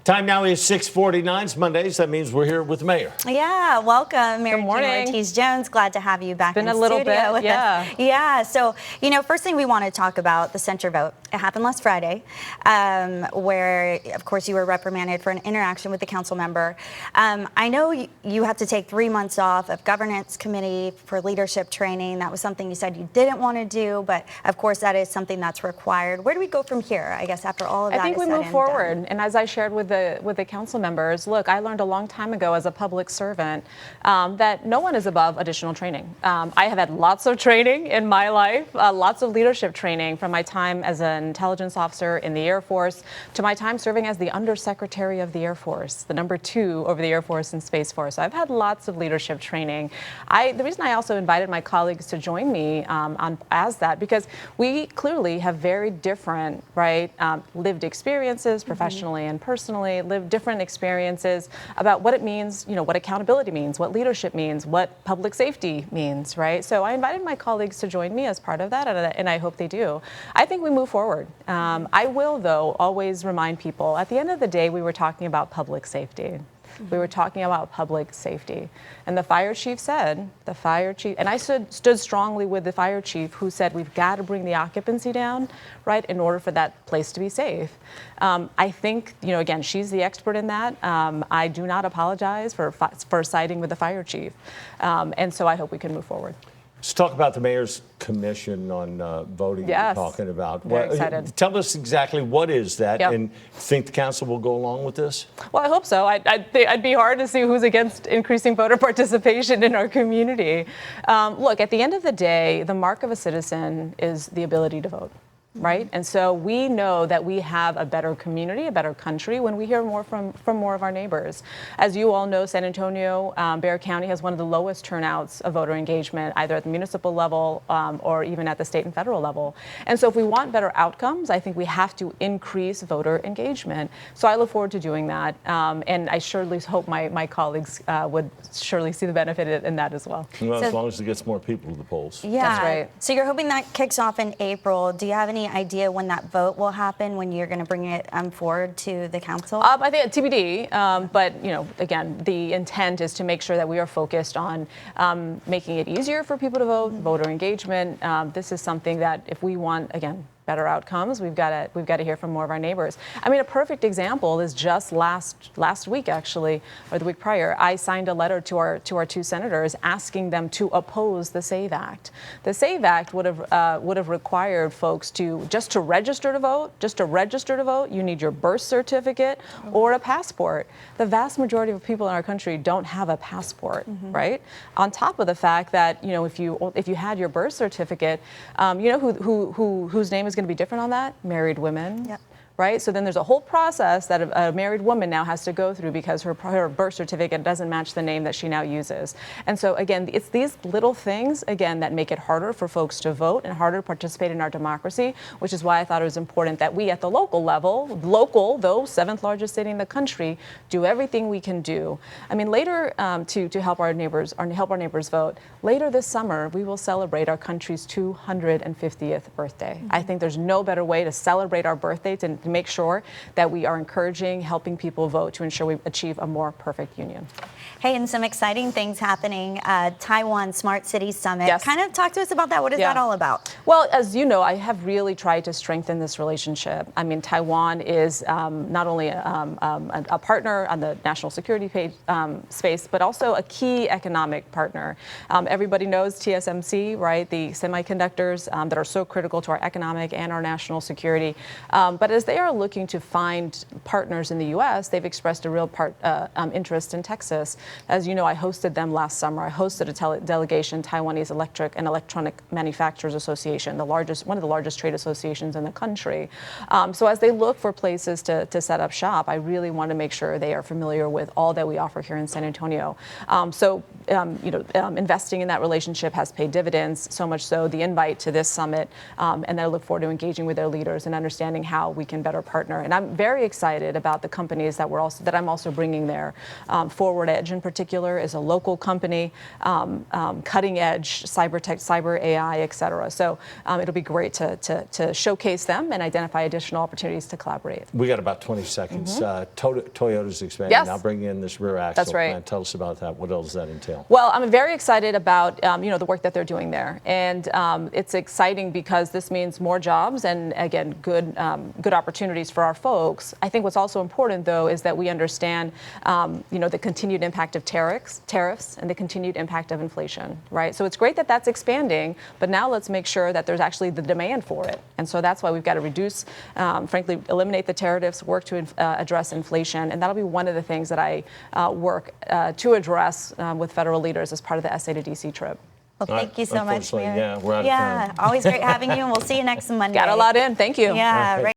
Time now is 6:49. It's Mondays. That means we're here with the mayor. Yeah, welcome, Mayor Good morning. Gina Ortiz Jones. Glad to have you back in Been the a little studio bit, with yeah. us. Yeah, so, first thing we want to talk about, the censure vote. It happened last Friday, where, of course, you were reprimanded for an interaction with the council member. I know you have to take 3 months off of governance committee for leadership training. That was something you said you didn't want to do, but, of course, that is something that's required. Where do we go from here, I guess, after all of that I think is we said move and forward. done? And as I shared with the council members, look, I learned a long time ago as a public servant that no one is above additional training. I have had lots of training in my life, lots of leadership training from my time as an intelligence officer in the Air Force to my time serving as the Undersecretary of the Air Force, the #2 over the Air Force and Space Force. So I've had lots of leadership training. The reason I also invited my colleagues to join me as that, because we clearly have very different, lived experiences professionally and personally, lived different experiences about what it means, what accountability means, what leadership means, what public safety means, right? So I invited my colleagues to join me as part of that, and I hope they do. I think we move forward. I will, though, always remind people, at the end of the day, we were talking about public safety. We were talking about public safety. And the fire chief said, and I stood strongly with the fire chief who said we've got to bring the occupancy down, right, in order for that place to be safe. I think, again, she's the expert in that. I do not apologize for siding with the fire chief. And so I hope we can move forward. Let's talk about the mayor's commission on voting. Yes. You're talking about. Very excited. Tell us exactly what is that, Yep. and think the council will go along with this? Well, I hope so. I'd be hard to see who's against increasing voter participation in our community. Look, at the end of the day, the mark of a citizen is the ability to vote. Right? And so we know that we have a better community, a better country when we hear more from more of our neighbors. As you all know, San Antonio, Bexar County has one of the lowest turnouts of voter engagement, either at the municipal level or even at the state and federal level. And so if we want better outcomes, I think we have to increase voter engagement. So I look forward to doing that. And I surely hope my colleagues would surely see the benefit in that as well. Well, as long as it gets more people to the polls. Yeah. That's right. So you're hoping that kicks off in April. Do you have any idea when that vote will happen, when you're going to bring it forward to the council? I think TBD, but again, the intent is to make sure that we are focused on making it easier for people to vote, voter engagement. This is something that if we want, again, better outcomes, we've got to hear from more of our neighbors. I mean, a perfect example is just last week, actually, or the week prior, I signed a letter to our 2 senators asking them to oppose the SAVE Act. The SAVE Act would have required folks to register to vote. You need your birth certificate or a passport. The vast majority of people in our country don't have a passport, right? On top of the fact that if you had your birth certificate, whose name is going to be different on that? Married women. Yep. Right? So then there's a whole process that a married woman now has to go through because her birth certificate doesn't match the name that she now uses. And so again, it's these little things, again, that make it harder for folks to vote and harder to participate in our democracy, which is why I thought it was important that we at the local level, though 7th largest city in the country, do everything we can do. I mean, later to help our neighbors vote, later this summer, we will celebrate our country's 250th birthday. I think there's no better way to celebrate our birthday than to make sure that we are encouraging, helping people vote to ensure we achieve a more perfect union. Hey, and some exciting things happening. Taiwan Smart City Summit. Yes. Kind of talk to us about that. What is that all about? Well, as you know, I have really tried to strengthen this relationship. I mean, Taiwan is not only a partner on the national security space, but also a key economic partner. Everybody knows TSMC, right? The semiconductors that are so critical to our economic and our national security. But as they are looking to find partners in the U.S., they've expressed a real interest in Texas. As you know, I hosted them last summer. I hosted a delegation, Taiwanese Electric and Electronic Manufacturers Association, one of the largest trade associations in the country. So as they look for places to set up shop, I really want to make sure they are familiar with all that we offer here in San Antonio. Investing in that relationship has paid dividends, so much so the invite to this summit, and I look forward to engaging with their leaders and understanding how we can and better partner. And I'm very excited about the companies that I'm also bringing there. Forward Edge in particular is a local company, cutting edge cyber tech, cyber AI, et cetera. So it'll be great to showcase them and identify additional opportunities to collaborate. We got about 20 seconds. Toyota's expanding. Yes. Now bringing in this rear axle That's right. plant. Tell us about that. What else does that entail? Well, I'm very excited about the work that they're doing there, and it's exciting because this means more jobs and again good opportunities for our folks. I think what's also important though is that we understand the continued impact of tariffs and the continued impact of inflation, right? So it's great that that's expanding, but now let's make sure that there's actually the demand for it, and so that's why we've got to reduce, frankly, eliminate the tariffs, work to address inflation, and that'll be one of the things that I work to address with federal leaders as part of the SA to DC trip. Well, thank you so much, Unfortunately, Mayor. yeah, we're out of time. Always great having you, and we'll see you next Monday. Got a lot in. Thank you. Yeah, All right. right.